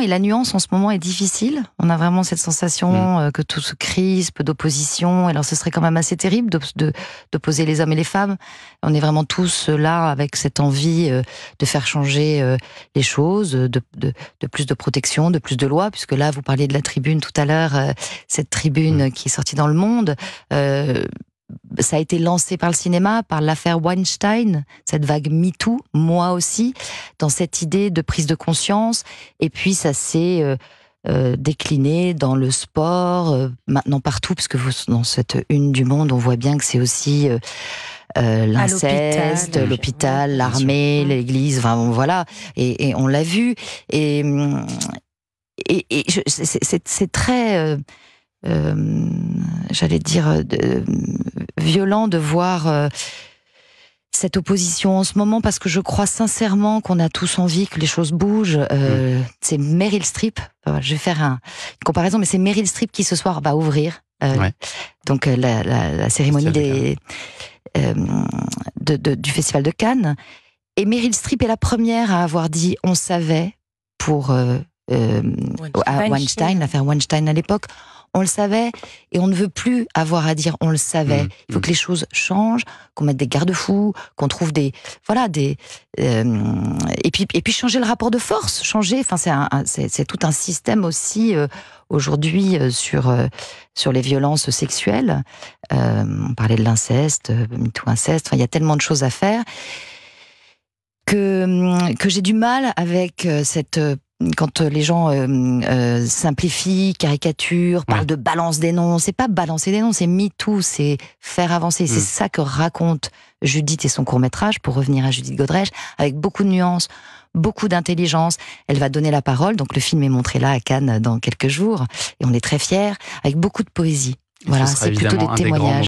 et la nuance en ce moment est difficile. On a vraiment cette sensation que tout se crispe, d'opposition. Alors ce serait quand même assez terrible d'opposer les hommes et les femmes. On est vraiment tous là avec cette envie de faire changer les choses, de plus de protection, de plus de lois, puisque là vous parliez de la tribune tout à l'heure, cette tribune qui est sortie dans Le Monde. Ça a été lancé par le cinéma, par l'affaire Weinstein, cette vague MeToo, moi aussi, dans cette idée de prise de conscience. Et puis ça s'est décliné dans le sport, maintenant partout, parce que dans cette une du Monde, on voit bien que c'est aussi l'inceste, l'hôpital, l'armée, l'église, enfin voilà. Et on l'a vu. Et c'est très... j'allais dire violent de voir cette opposition en ce moment, parce que je crois sincèrement qu'on a tous envie que les choses bougent. C'est Meryl Streep, je vais faire une comparaison, mais c'est Meryl Streep qui ce soir va ouvrir donc la cérémonie du Festival de Cannes, et Meryl Streep est la première à avoir dit on savait pour Weinstein, l'affaire Weinstein à l'époque. On le savait, et on ne veut plus avoir à dire on le savait. Il faut que les choses changent, qu'on mette des garde-fous, qu'on trouve et puis changer le rapport de force, changer. Enfin, c'est tout un système aussi aujourd'hui sur les violences sexuelles. On parlait de l'inceste, MeToo inceste. Enfin, il y a tellement de choses à faire que j'ai du mal avec cette quand les gens simplifient, caricaturent, parlent de balance des noms. C'est pas balancer des noms, c'est MeToo, c'est faire avancer. C'est ça que raconte Judith et son court-métrage, pour revenir à Judith Godrèche, avec beaucoup de nuances, beaucoup d'intelligence. Elle va donner la parole, donc le film est montré là à Cannes dans quelques jours, et on est très fiers, avec beaucoup de poésie. Voilà, c'est plutôt des témoignages.